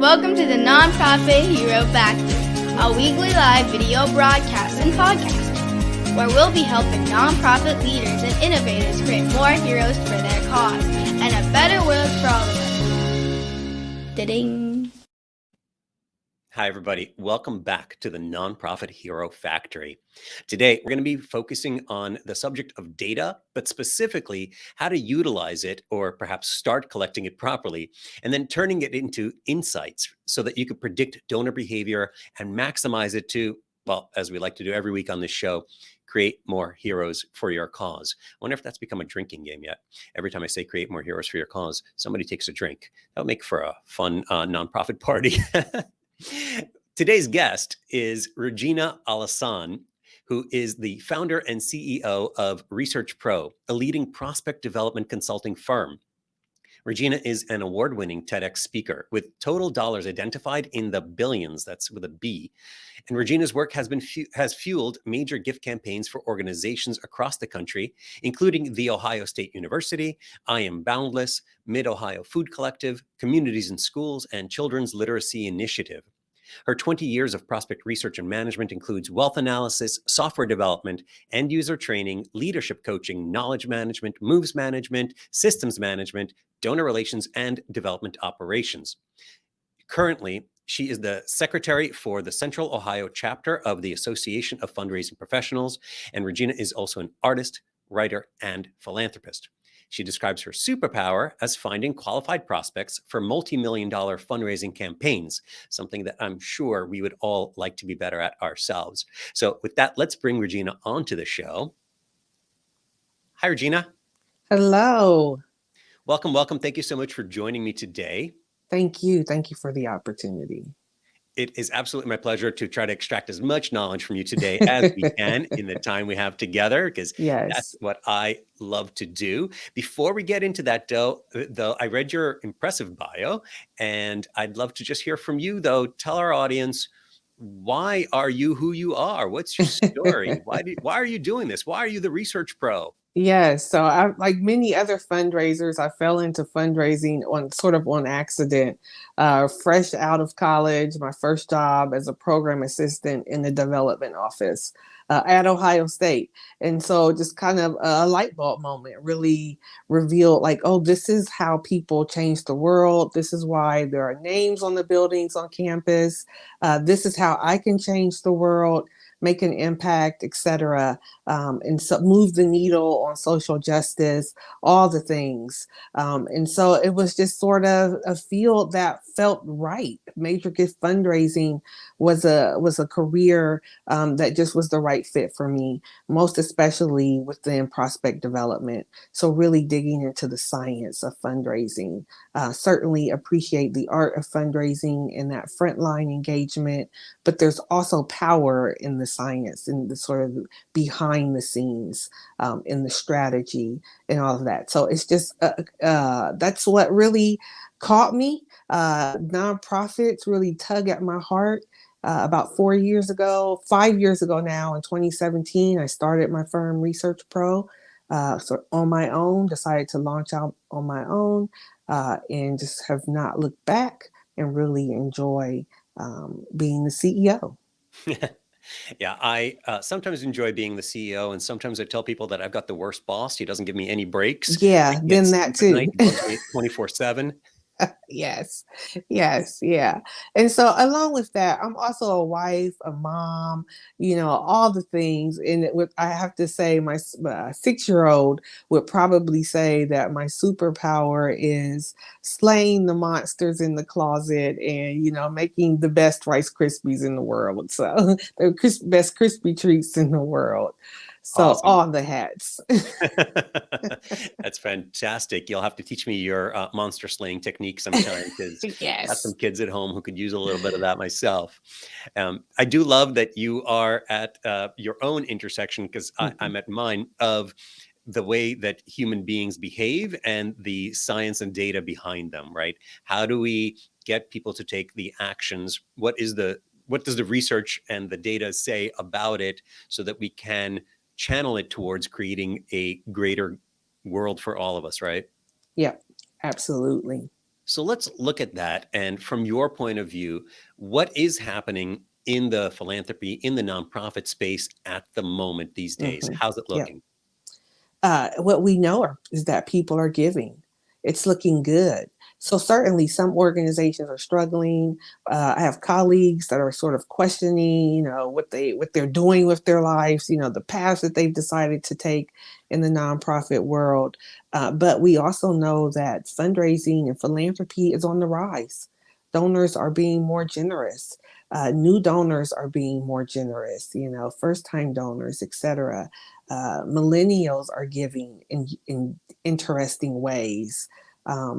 Welcome to the Nonprofit Hero Factory, a weekly live video broadcast and podcast, where we'll be helping nonprofit leaders and innovators create more heroes for their cause and a better world for all of us. Da-ding. Hi, everybody. Welcome back to the Nonprofit Hero Factory. Today, we're going to be focusing on the subject of data, but specifically how to utilize it or perhaps start collecting it properly, and then turning it into insights so that you can predict donor behavior and maximize it to, well, as we like to do every week on this show, create more heroes for your cause. I wonder if that's become a drinking game yet. Every time I say create more heroes for your cause, somebody takes a drink. That would make for a fun nonprofit party. Today's guest is Regina Alhassan, who is the founder and CEO of ResearchPRO, a leading prospect development consulting firm. Regina is an award-winning TEDx speaker with total dollars identified in the billions, that's with a B. And Regina's work has fueled major gift campaigns for organizations across the country, including The Ohio State University, I Am Boundless, Mid-Ohio Food Collective, Communities in Schools, and Children's Literacy Initiative. Her 20 years of prospect research and management includes wealth analysis, software development, end user training, leadership coaching, knowledge management, moves management, systems management, donor relations, and development operations. Currently, she is the secretary for the Central Ohio chapter of the Association of Fundraising Professionals, and Regina is also an artist, writer, and philanthropist. She describes her superpower as finding qualified prospects for multi-million-dollar fundraising campaigns, something that I'm sure we would all like to be better at ourselves. So with that, let's bring Regina onto the show. Hi, Regina. Hello. Welcome, welcome. Thank you so much for joining me today. Thank you. Thank you for the opportunity. It is absolutely my pleasure to try to extract as much knowledge from you today as we can in the time we have together, because that's what I love to do. Before we get into that, though, I read your impressive bio, and I'd love to just hear from you, though. Tell our audience, why are you who you are? What's your story? Why are you doing this? Why are you the Research Pro? Yes. So I, like many other fundraisers, I fell into fundraising on accident. Fresh out of college, my first job as a program assistant in the development office at Ohio State. And so just kind of a light bulb moment really revealed like, oh, this is how people change the world. This is why there are names on the buildings on campus. This is how I can change the world, make an impact, etc., and so move the needle on social justice, all the things. And so it was just sort of a field that felt right. Major gift fundraising was a career that just was the right fit for me, most especially within prospect development. So really digging into the science of fundraising. Certainly appreciate the art of fundraising and that frontline engagement, but there's also power in the science and the sort of behind the scenes in the strategy and all of that. So it's just that's what really caught me. Nonprofits really tug at my heart. About 5 years ago now, in 2017, I started my firm ResearchPRO. So on my own, decided to launch out on my own and just have not looked back and really enjoy being the CEO. Yeah, I sometimes enjoy being the CEO, and sometimes I tell people that I've got the worst boss. He doesn't give me any breaks. Yeah, then that too. 24/7. Yes. Yeah. And so along with that, I'm also a wife, a mom, all the things. And I have to say, my 6-year-old would probably say that my superpower is slaying the monsters in the closet and, making the best Rice Krispies in the world. So the best crispy treats in the world. So awesome. All the hats. That's fantastic. You'll have to teach me your monster slaying technique sometime, because yes. I have some kids at home who could use a little bit of that myself. I do love that you are at your own intersection, because I'm at mine, of the way that human beings behave and the science and data behind them, right? How do we get people to take the actions? What does the research and the data say about it, so that we can channel it towards creating a greater world for all of us, right? Yeah, absolutely. So let's look at that. And from your point of view, what is happening in the philanthropy, in the nonprofit space at the moment these days? Hmm. How's it Yeah. looking? What we know is that people are giving. It's looking good. So certainly some organizations are struggling. I have colleagues that are sort of questioning, what they're doing with their lives, the paths that they've decided to take in the nonprofit world. But we also know that fundraising and philanthropy is on the rise. Donors are being more generous. New donors are being more generous. First-time donors, etc. Millennials are giving in interesting ways.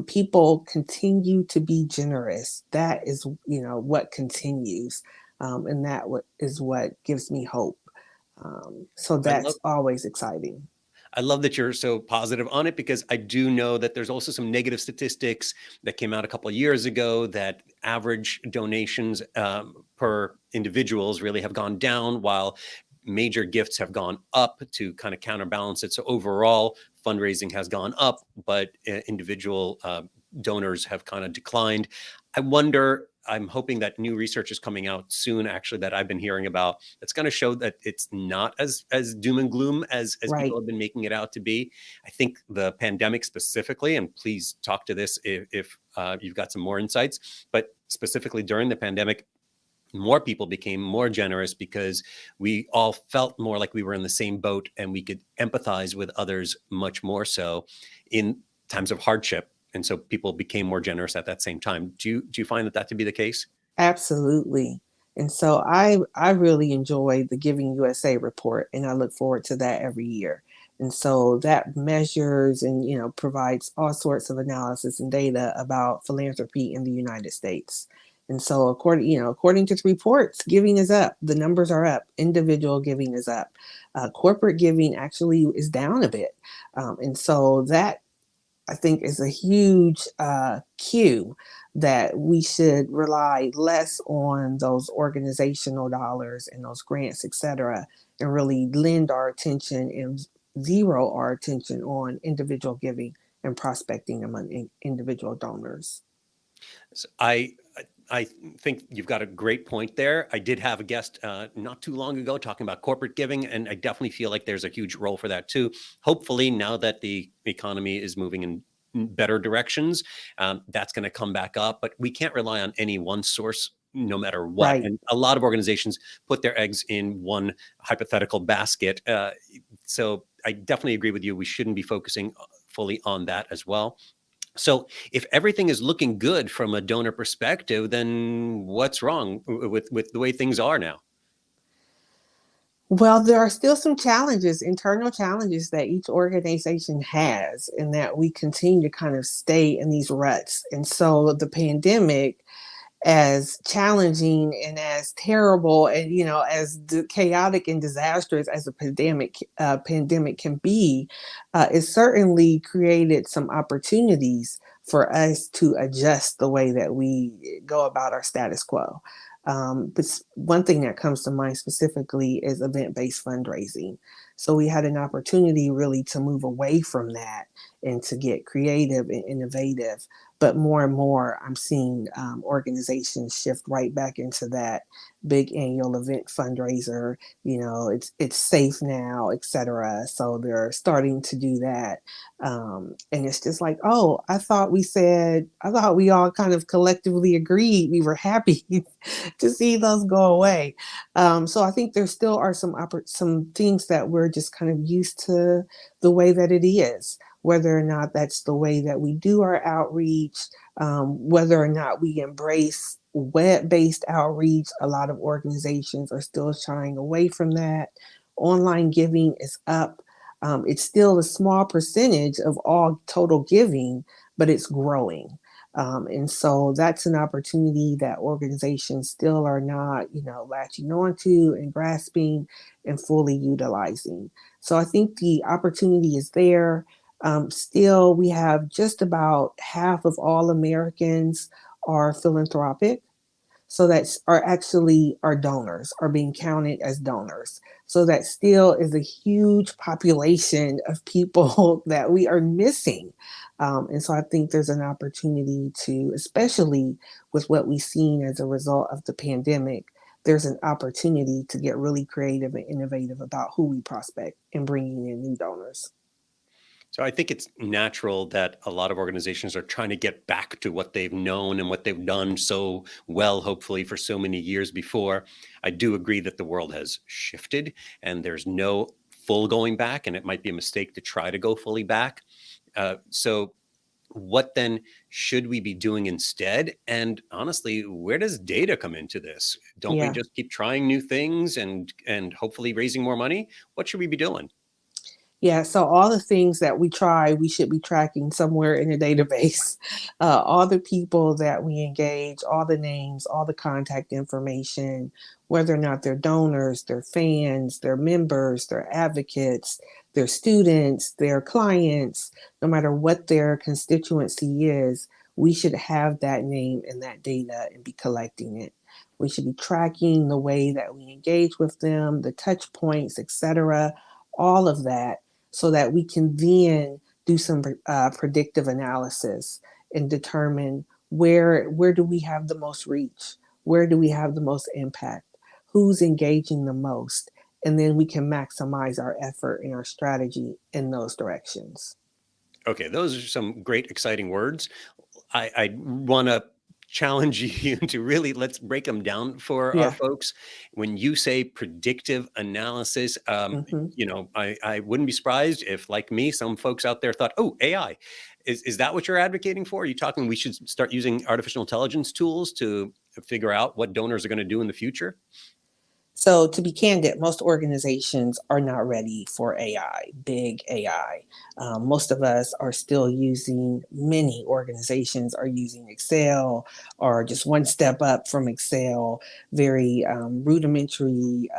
People continue to be generous. That is, what continues, and is what gives me hope. So I love that's always exciting. I love that you're so positive on it, because I do know that there's also some negative statistics that came out a couple of years ago that average donations per individuals really have gone down, while major gifts have gone up to kind of counterbalance it. So overall, fundraising has gone up, but individual donors have kind of declined. I wonder, I'm hoping that new research is coming out soon, actually, that I've been hearing about, that's going to show that it's not as doom and gloom as people Right. have been making it out to be. I think the pandemic specifically, and please talk to this if you've got some more insights, but specifically during the pandemic, more people became more generous because we all felt more like we were in the same boat and we could empathize with others much more so in times of hardship. And so people became more generous at that same time. Do you find that to be the case? Absolutely. And so I really enjoy the Giving USA report, and I look forward to that every year. And so that measures and provides all sorts of analysis and data about philanthropy in the United States. And so according to the reports, giving is up. The numbers are up. Individual giving is up. Corporate giving actually is down a bit. And so that, I think, is a huge cue that we should rely less on those organizational dollars and those grants, et cetera, and really lend our attention and zero our attention on individual giving and prospecting among individual donors. So I think you've got a great point there. I did have a guest not too long ago talking about corporate giving, and I definitely feel like there's a huge role for that too. Hopefully, now that the economy is moving in better directions, that's going to come back up. But we can't rely on any one source no matter what. Right. And a lot of organizations put their eggs in one hypothetical basket. So I definitely agree with you. We shouldn't be focusing fully on that as well. So if everything is looking good from a donor perspective, then what's wrong with the way things are now? Well, there are still some challenges, internal challenges that each organization has, and that we continue to kind of stay in these ruts. And so the pandemic, as challenging and as terrible and as chaotic and disastrous as a pandemic can be, it certainly created some opportunities for us to adjust the way that we go about our status quo. But one thing that comes to mind specifically is event-based fundraising. So we had an opportunity really to move away from that and to get creative and innovative. But more and more, I'm seeing organizations shift right back into that big annual event fundraiser. It's safe now, et cetera. So they're starting to do that. And it's just like, oh, I thought we all kind of collectively agreed we were happy to see those go away. So I think there still are some things that we're just kind of used to the way that it is, whether or not that's the way that we do our outreach, whether or not we embrace web-based outreach. A lot of organizations are still shying away from that. Online giving is up. It's still a small percentage of all total giving, but it's growing. And so that's an opportunity that organizations still are not, latching onto and grasping and fully utilizing. So I think the opportunity is there. Still, we have just about half of all Americans are philanthropic. so that are actually our donors, are being counted as donors. So that still is a huge population of people that we are missing. And so I think there's an opportunity to, especially with what we've seen as a result of the pandemic, there's an opportunity to get really creative and innovative about who we prospect and bringing in new donors. So I think it's natural that a lot of organizations are trying to get back to what they've known and what they've done so well, hopefully for so many years before. I do agree that the world has shifted and there's no full going back, and it might be a mistake to try to go fully back. So what then should we be doing instead? And honestly, where does data come into this? Don't we Yeah. just keep trying new things and hopefully raising more money? What should we be doing? Yeah, so all the things that we try, we should be tracking somewhere in a database. All the people that we engage, all the names, all the contact information, whether or not they're donors, they're fans, they're members, they're advocates, they're students, they're clients, no matter what their constituency is, we should have that name and that data and be collecting it. We should be tracking the way that we engage with them, the touch points, etc., all of that so that we can then do some predictive analysis and determine where do we have the most reach, where do we have the most impact, who's engaging the most, and then we can maximize our effort and our strategy in those directions. Okay, those are some great, exciting words. I want to challenge you to really let's break them down for our Yeah. folks. When you say predictive analysis, Hmm. I wouldn't be surprised if, like me, some folks out there thought, oh, AI. Is that what you're advocating for? Are you talking we should start using artificial intelligence tools to figure out what donors are going to do in the future? So, to be candid, most organizations are not ready for AI, big AI. Most of us are still using, many organizations are using Excel or just one step up from Excel, very rudimentary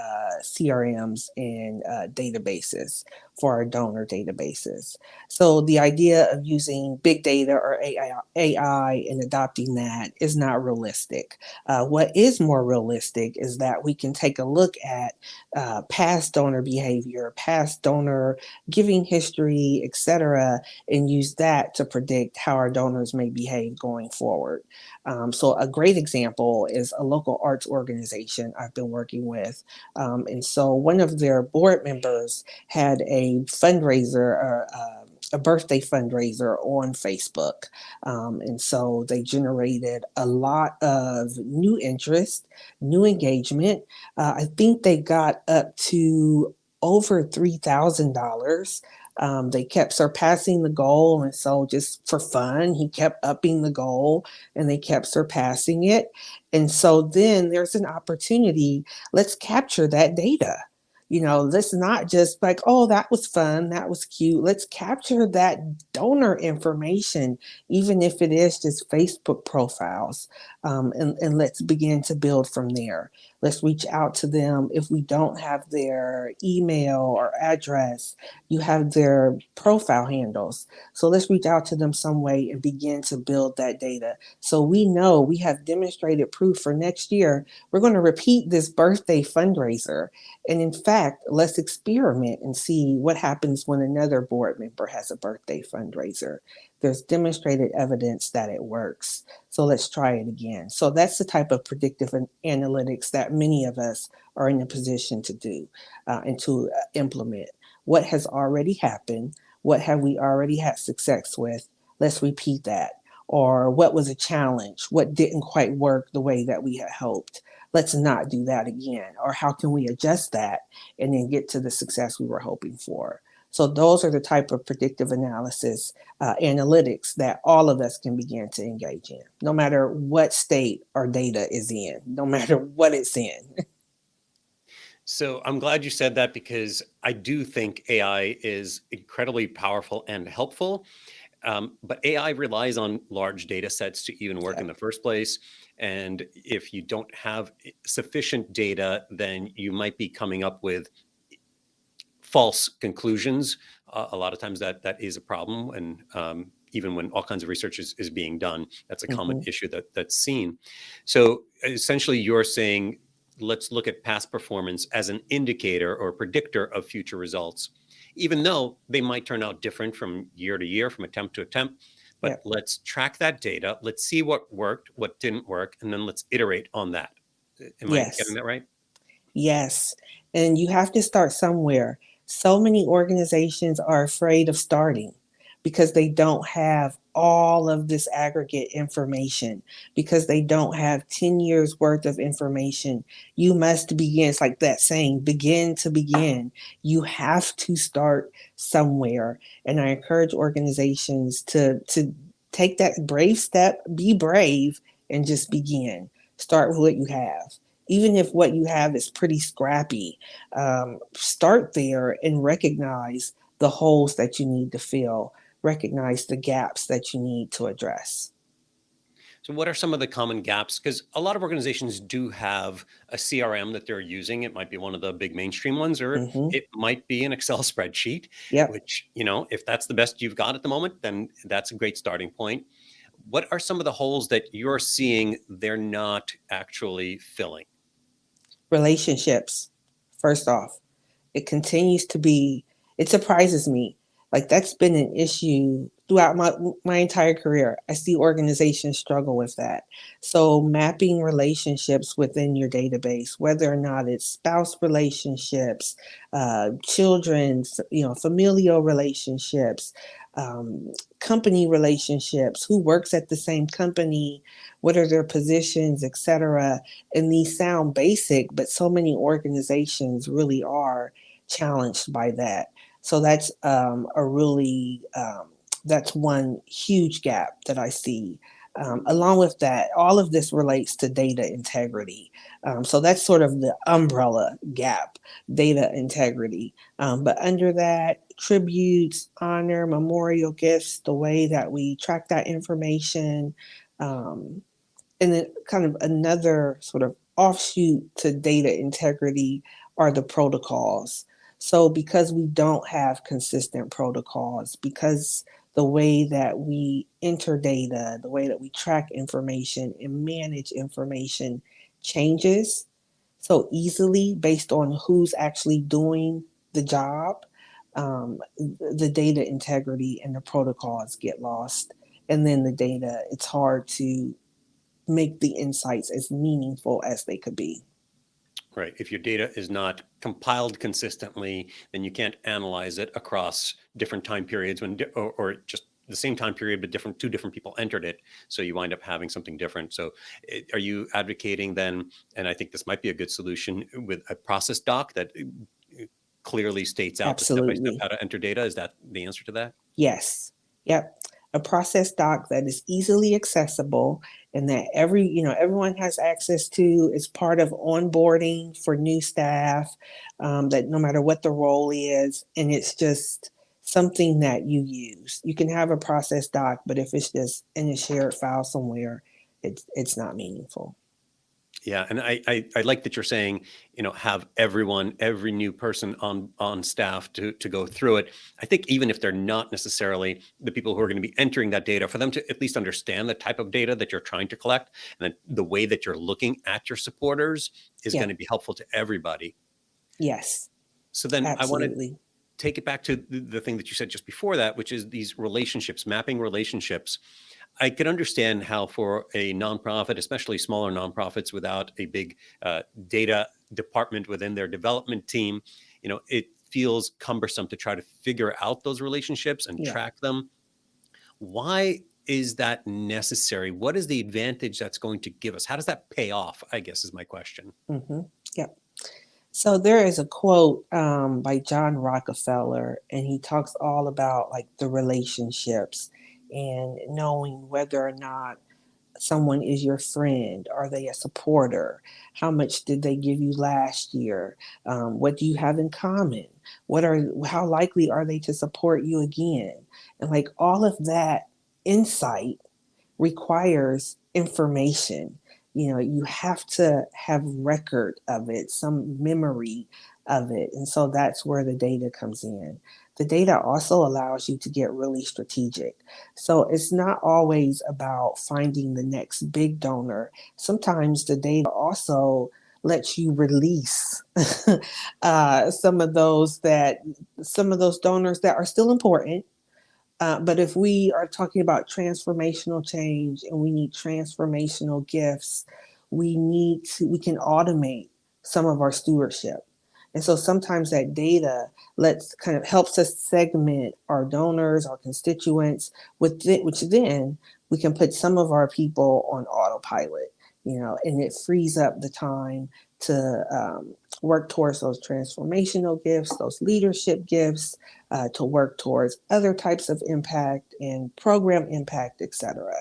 CRMs and databases for our donor databases. So, the idea of using big data or AI and adopting that is not realistic. What is more realistic is that we can take a look at past donor behavior, past donor giving history, etc., and use that to predict how our donors may behave going forward. So, a great example is a local arts organization I've been working with. And so, one of their board members had a fundraiser or a birthday fundraiser on Facebook. And so they generated a lot of new interest, new engagement. I think they got up to over $3,000. They kept surpassing the goal. And so, just for fun, he kept upping the goal and they kept surpassing it. And so, then there's an opportunity. Let's capture that data. Let's not just like, oh, that was fun, that was cute. Let's capture that donor information, even if it is just Facebook profiles, and let's begin to build from there. Let's reach out to them. If we don't have their email or address, you have their profile handles. So let's reach out to them some way and begin to build that data. So we know we have demonstrated proof for next year. We're going to repeat this birthday fundraiser. And in fact, let's experiment and see what happens when another board member has a birthday fundraiser. There's demonstrated evidence that it works. So let's try it again. So that's the type of predictive analytics that many of us are in a position to do and to implement. What has already happened? What have we already had success with? Let's repeat that. Or what was a challenge? What didn't quite work the way that we had hoped? Let's not do that again. Or how can we adjust that and then get to the success we were hoping for? So those are the type of predictive analysis analytics that all of us can begin to engage in, no matter what state our data is in, no matter what it's in. So I'm glad you said that because I do think AI is incredibly powerful and helpful. But AI relies on large data sets to even work in the first place. And if you don't have sufficient data, then you might be coming up with false conclusions. A lot of times that is a problem. And even when all kinds of research is being done. That's a common Mhm. issue that's seen. So essentially, you're saying, let's look at past performance as an indicator or predictor of future results, even though they might turn out different from year to year, from attempt to attempt. But Yep. let's track that data. Let's see what worked, what didn't work, and then let's iterate on that. Am I getting Yes. that right? Yes. And you have to start somewhere. So many organizations are afraid of starting because they don't have all of this aggregate information, because they don't have 10 years worth of information. You must begin. It's like that saying, begin to begin. You have to start somewhere. And I encourage organizations to take that brave step, be brave, and just begin. Start with what you have. Even if what you have is pretty scrappy, start there and recognize the holes that you need to fill, recognize the gaps that you need to address. So what are some of the common gaps? Because a lot of organizations do have a CRM that they're using. It might be one of the big mainstream ones, or Hmm. it might be an Excel spreadsheet, Yep. which, if that's the best you've got at the moment, then that's a great starting point. What are some of the holes that you're seeing they're not actually filling? Relationships, first off. It continues to be, it surprises me. Like that's been an issue throughout my entire career. I see organizations struggle with that. So mapping relationships within your database, whether or not it's spouse relationships, children's, familial relationships, company relationships, who works at the same company, what are their positions, etc. And these sound basic, but so many organizations really are challenged by that. So that's that's one huge gap that I see. Along with that, all of this relates to data integrity. So that's sort of the umbrella gap, data integrity. But under that, tributes, honor, memorial gifts, the way that we track that information, um, and then kind of another sort of offshoot to data integrity are the protocols. So because we don't have consistent protocols, because the way that we enter data, the way that we track information and manage information changes so easily based on who's actually doing the job, the data integrity and the protocols get lost. And then the data, it's hard to make the insights as meaningful as they could be. Right. If your data is not compiled consistently, then you can't analyze it across different time periods or just the same time period, but two different people entered it. So you wind up having something different. So are you advocating then, and I think this might be a good solution, with a process doc that clearly states out the step-by-step Absolutely. how to enter data? Is that the answer to that? Yes. Yep. A process doc that is easily accessible and that everyone has access to, is part of onboarding for new staff, that no matter what the role is, and it's just something that you use. You can have a process doc, but if it's just in a shared file somewhere, it's not meaningful. Yeah, and I like that you're saying, have every new person on staff to go through it. I think even if they're not necessarily the people who are going to be entering that data, for them to at least understand the type of data that you're trying to collect, and then the way that you're looking at your supporters is Yeah. going to be helpful to everybody. Yes. So then I want to Absolutely. take it back to the thing that you said just before that, which is these relationships, mapping relationships. I could understand how for a nonprofit, especially smaller nonprofits without a big data department within their development team, it feels cumbersome to try to figure out those relationships and Yeah. track them. Why is that necessary? What is the advantage that's going to give us? How does that pay off, I guess, is my question. Hmm. Yep. So there is a quote by John Rockefeller, and he talks all about like the relationships and knowing whether or not someone is your friend. Are they a supporter? How much did they give you last year? What do you have in common? How likely are they to support you again? And like all of that insight requires information. You have to have record of it, some memory of it. And so that's where the data comes in. the data also allows you to get really strategic. So it's not always about finding the next big donor. Sometimes the data also lets you release some of those donors that are still important. But if we are talking about transformational change and we need transformational gifts, we can automate some of our stewardship. And so sometimes that data helps us segment our donors, our constituents, which then we can put some of our people on autopilot, and it frees up the time to work towards those transformational gifts, those leadership gifts, to work towards other types of impact and program impact, etc.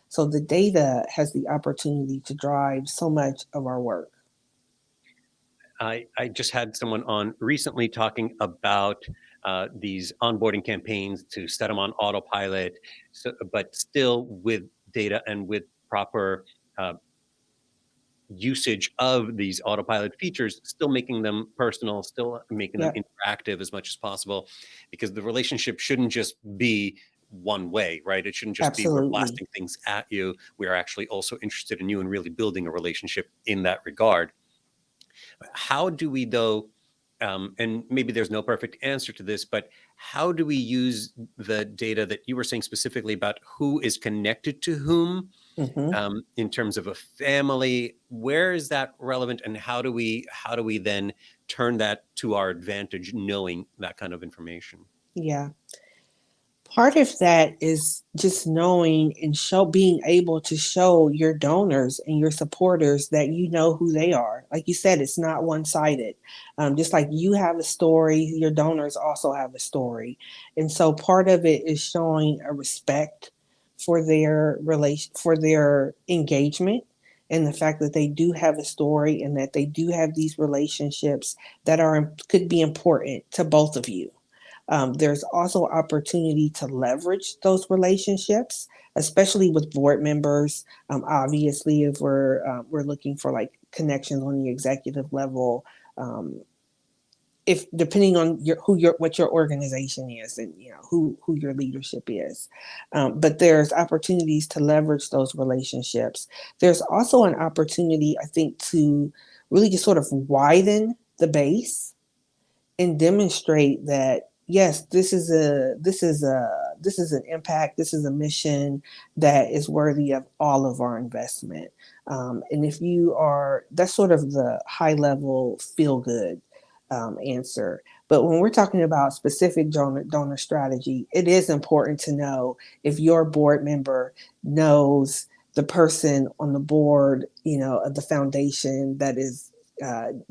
So the data has the opportunity to drive so much of our work. I just had someone on recently talking about these onboarding campaigns to set them on autopilot, but still with data and with proper usage of these autopilot features, still making them personal, still making them Yep, interactive as much as possible, because the relationship shouldn't just be one way, right? It shouldn't just be we're absolutely. blasting things at you. We are actually also interested in you and really building a relationship in that regard. How do we, though, and maybe there's no perfect answer to this, but how do we use the data that you were saying specifically about who is connected to whom, Hmm. in terms of a family? Where is that relevant, and how do we then turn that to our advantage, knowing that kind of information? Yeah. Part of that is just knowing and being able to show your donors and your supporters that you know who they are. Like you said, it's not one-sided. Just like you have a story, your donors also have a story. And so part of it is showing a respect for for their engagement, and the fact that they do have a story and that they do have these relationships that could be important to both of you. There's also opportunity to leverage those relationships, especially with board members. Obviously, if we're looking for like connections on the executive level, um, if depending on what your organization is, and who your leadership is. But there's opportunities to leverage those relationships. There's also an opportunity, I think, to really just sort of widen the base and demonstrate that yes, this is an impact, this is a mission that is worthy of all of our investment. And if you are, that's sort of the high level feel good answer. But when we're talking about specific donor strategy, it is important to know if your board member knows the person on the board, of the foundation that is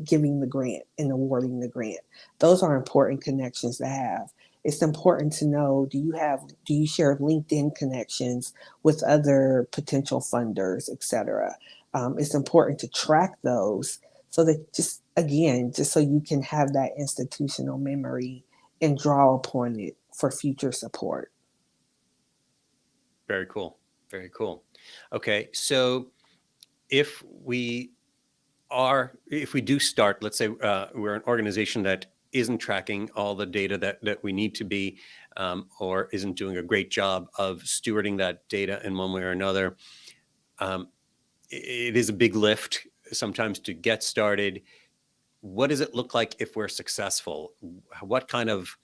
giving the grant and awarding the grant. Those are important connections to have. It's important to know, do you share LinkedIn connections with other potential funders, et cetera? It's important to track those so that just so you can have that institutional memory and draw upon it for future support. Very cool. Very cool. Okay, so if we do start, let's say we're an organization that isn't tracking all the data that we need to be, or isn't doing a great job of stewarding that data in one way or another. It is a big lift sometimes to get started. What does it look like if we're successful? What kind of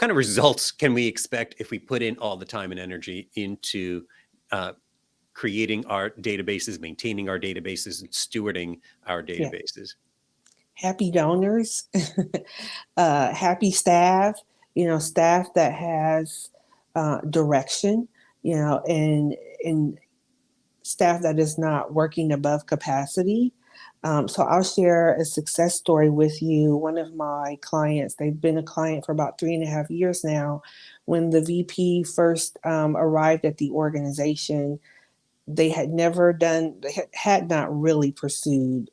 results can we expect if we put in all the time and energy into creating our databases, maintaining our databases, and stewarding our Yeah. databases? Happy donors, happy staff, staff that has direction, and staff that is not working above capacity. So I'll share a success story with you. One of my clients, they've been a client for about 3.5 years now. When the VP first arrived at the organization, they had not really pursued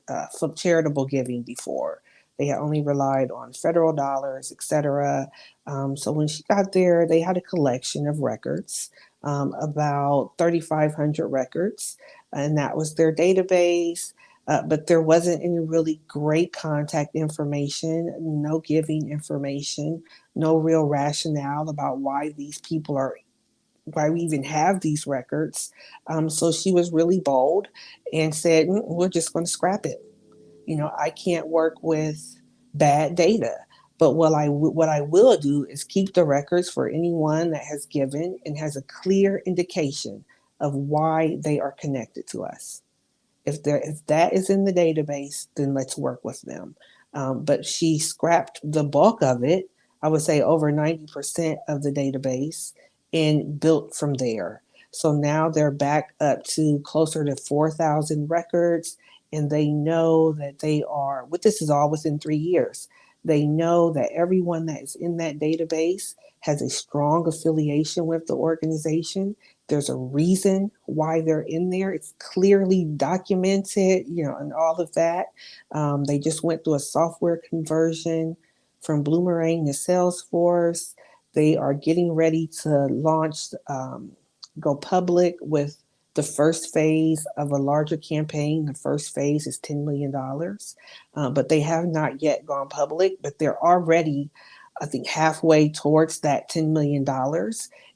charitable giving before. They had only relied on federal dollars, etc. So when she got there, they had a collection of records, about 3,500 records, and that was their database. but there wasn't any really great contact information, no giving information, no real rationale about why we even have these records. So she was really bold and said, we're just going to scrap it. I can't work with bad data. But what I will do is keep the records for anyone that has given and has a clear indication of why they are connected to us. If that is in the database, then let's work with them. But she scrapped the bulk of it. I would say over 90% of the database, and built from there. So now they're back up to closer to 4,000 records, and they know that this is all within 3 years. They know that everyone that is in that database has a strong affiliation with the organization. There's a reason why they're in there. It's clearly documented, and all of that. They just went through a software conversion from Bloomerang to Salesforce. They are getting ready to launch, go public with the first phase of a larger campaign. The first phase is $10 million, but they have not yet gone public, but they're already, I think, halfway towards that $10 million.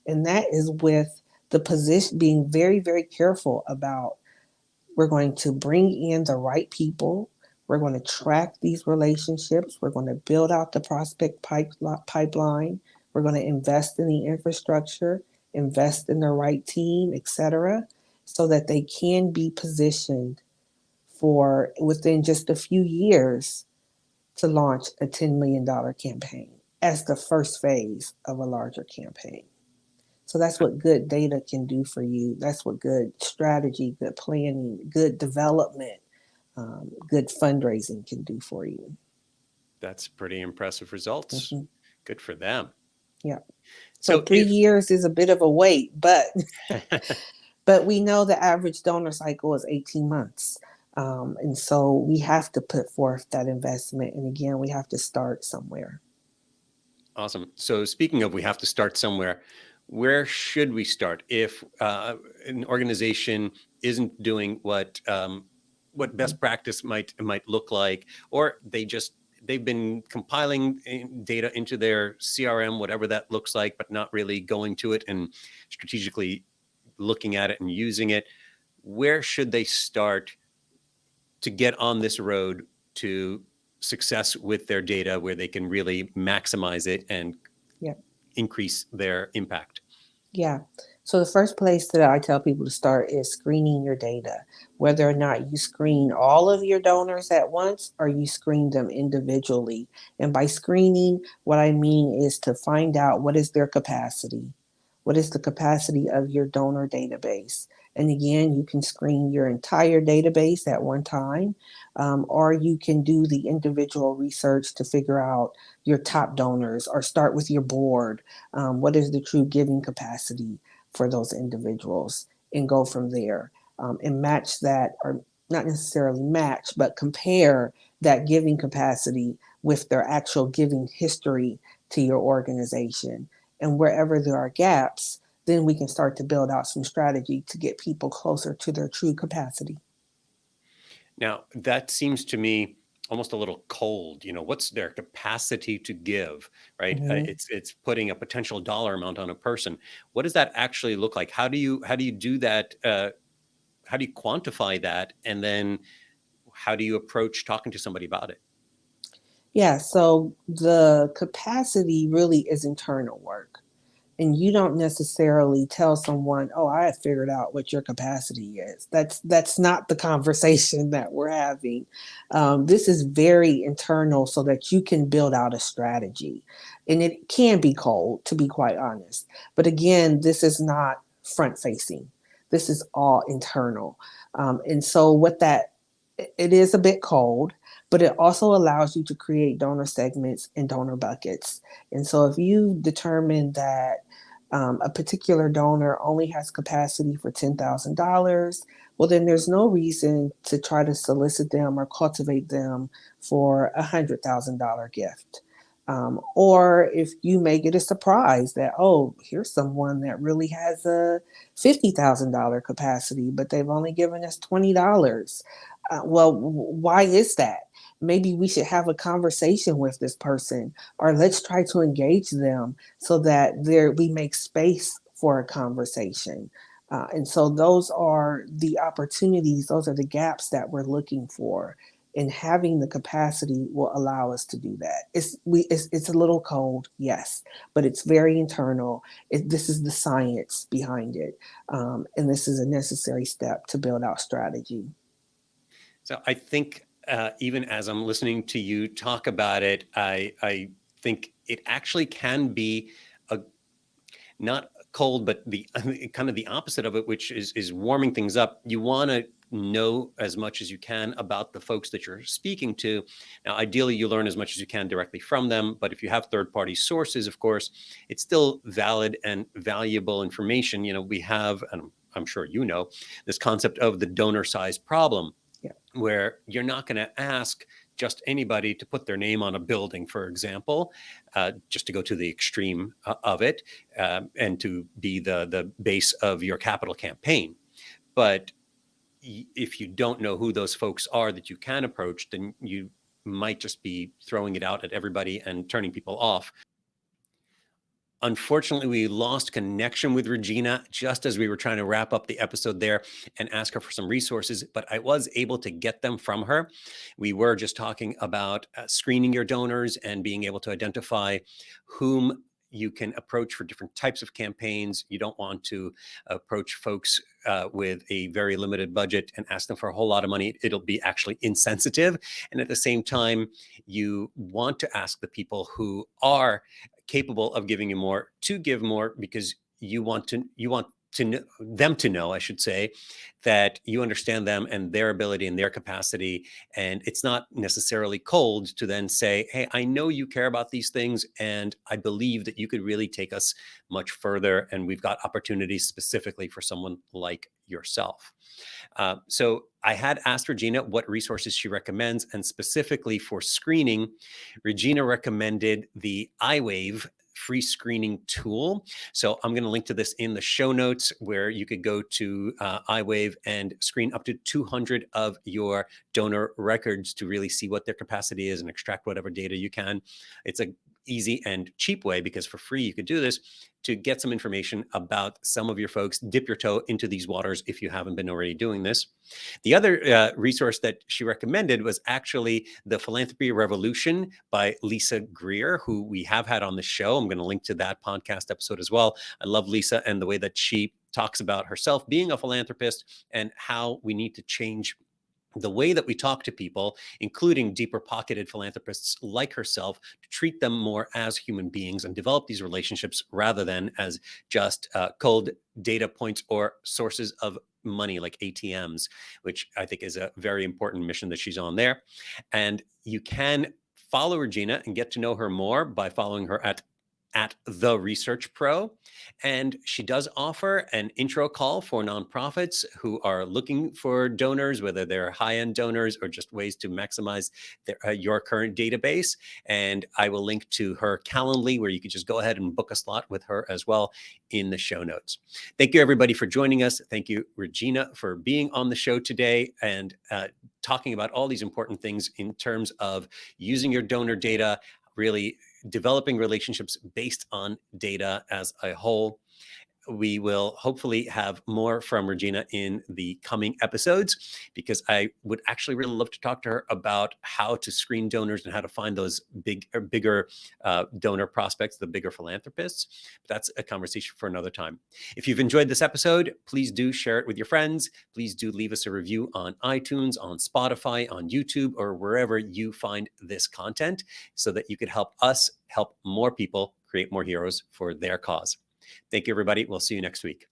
And that is with the position being very, very careful about, we're going to bring in the right people. We're going to track these relationships. We're going to build out the prospect pipeline. We're going to invest in the infrastructure, invest in the right team, etc., so that they can be positioned for within just a few years to launch a $10 million campaign as the first phase of a larger campaign. So that's what good data can do for you. That's what good strategy, good planning, good development, good fundraising can do for you. That's pretty impressive results. Mm-hmm. Good for them. Yeah. So 3 years is a bit of a wait, but but we know the average donor cycle is 18 months. And so we have to put forth that investment. And again, we have to start somewhere. Awesome. So speaking of, we have to start somewhere. Where should we start if an organization isn't doing what best practice might look like, or they've been compiling data into their CRM, whatever that looks like, but not really going to it and strategically looking at it and using it? Where should they start to get on this road to success with their data, where they can really maximize it and increase their impact? Yeah. So the first place that I tell people to start is screening your data, whether or not you screen all of your donors at once or you screen them individually. And by screening, what I mean is to find out what is their capacity. What is the capacity of your donor database? And again, you can screen your entire database at one time, or you can do the individual research to figure out your top donors, or start with your board. What is the true giving capacity for those individuals, and go from there, and match that, or not necessarily match, but compare that giving capacity with their actual giving history to your organization. And wherever there are gaps, then we can start to build out some strategy to get people closer to their true capacity. Now, that seems to me almost a little cold. What's their capacity to give, right? Mm-hmm. It's putting a potential dollar amount on a person. What does that actually look like? How do you do that? How do you quantify that? And then how do you approach talking to somebody about it? Yeah, so the capacity really is internal work. And you don't necessarily tell someone, oh, I have figured out what your capacity is. That's not the conversation that we're having. This is very internal, so that you can build out a strategy. And it can be cold, to be quite honest. But again, this is not front facing. This is all internal. And so it is a bit cold, but it also allows you to create donor segments and donor buckets. And so if you determine that a particular donor only has capacity for $10,000, well, then there's no reason to try to solicit them or cultivate them for a $100,000 gift. Or if you may get a surprise that, oh, here's someone that really has a $50,000 capacity, but they've only given us $20. Why is that? Maybe we should have a conversation with this person, or let's try to engage them so that we make space for a conversation. And so those are the opportunities, those are the gaps that we're looking for. And having the capacity will allow us to do that. It's a little cold, yes, but it's very internal. This is the science behind it. And this is a necessary step to build out strategy. So I think even as I'm listening to you talk about it, I think it actually can be not cold, but the kind of the opposite of it, which is warming things up. You want to know as much as you can about the folks that you're speaking to. Now, ideally, you learn as much as you can directly from them. But if you have third-party sources, of course, it's still valid and valuable information. We have, and I'm sure you know, this concept of the donor size problem, where you're not going to ask just anybody to put their name on a building, for example, just to go to the extreme of it, and to be the base of your capital campaign. But if you don't know who those folks are that you can approach, then you might just be throwing it out at everybody and turning people off. Unfortunately, we lost connection with Regina just as we were trying to wrap up the episode there and ask her for some resources, but I was able to get them from her. We were just talking about screening your donors and being able to identify whom you can approach for different types of campaigns. You don't want to approach folks with a very limited budget and ask them for a whole lot of money. It'll be actually insensitive. And at the same time, you want to ask the people who are capable of giving you more to give more, because you want them to know, I should say, that you understand them and their ability and their capacity. And it's not necessarily cold to then say, hey, I know you care about these things, and I believe that you could really take us much further. And we've got opportunities specifically for someone like yourself. So I had asked Regina what resources she recommends, and specifically for screening, Regina recommended the iWave free screening tool. So I'm going to link to this in the show notes, where you could go to iWave and screen up to 200 of your donor records to really see what their capacity is and extract whatever data you can. It's a easy and cheap way, because for free you could do this, to get some information about some of your folks. Dip your toe into these waters if you haven't been already doing this. The other resource that she recommended was actually The Philanthropy Revolution by Lisa Greer, who we have had on the show. I'm going to link to that podcast episode as well. I love Lisa and the way that she talks about herself being a philanthropist and how we need to change the way that we talk to people, including deeper pocketed philanthropists like herself, to treat them more as human beings and develop these relationships rather than as just cold data points or sources of money like ATMs, which I think is a very important mission that she's on there. And you can follow Regina and get to know her more by following her at the ResearchPRO. And she does offer an intro call for nonprofits who are looking for donors, whether they're high-end donors or just ways to maximize your current database. And I will link to her Calendly, where you can just go ahead and book a slot with her as well in the show notes. Thank you, everybody, for joining us. Thank you, Regina, for being on the show today and talking about all these important things in terms of using your donor data, really developing relationships based on data as a whole. We will hopefully have more from Regina in the coming episodes, because I would actually really love to talk to her about how to screen donors and how to find those bigger donor prospects, the bigger philanthropists. But that's a conversation for another time. If you've enjoyed this episode, please do share it with your friends. Please do leave us a review on iTunes, on Spotify, on YouTube, or wherever you find this content, so that you could help us help more people create more heroes for their cause. Thank you, everybody. We'll see you next week.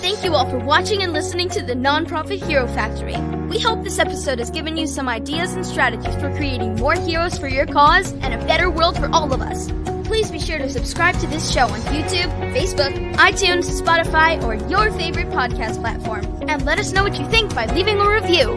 Thank you all for watching and listening to the Nonprofit Hero Factory. We hope this episode has given you some ideas and strategies for creating more heroes for your cause and a better world for all of us. Please be sure to subscribe to this show on YouTube, Facebook, iTunes, Spotify, or your favorite podcast platform. And let us know what you think by leaving a review.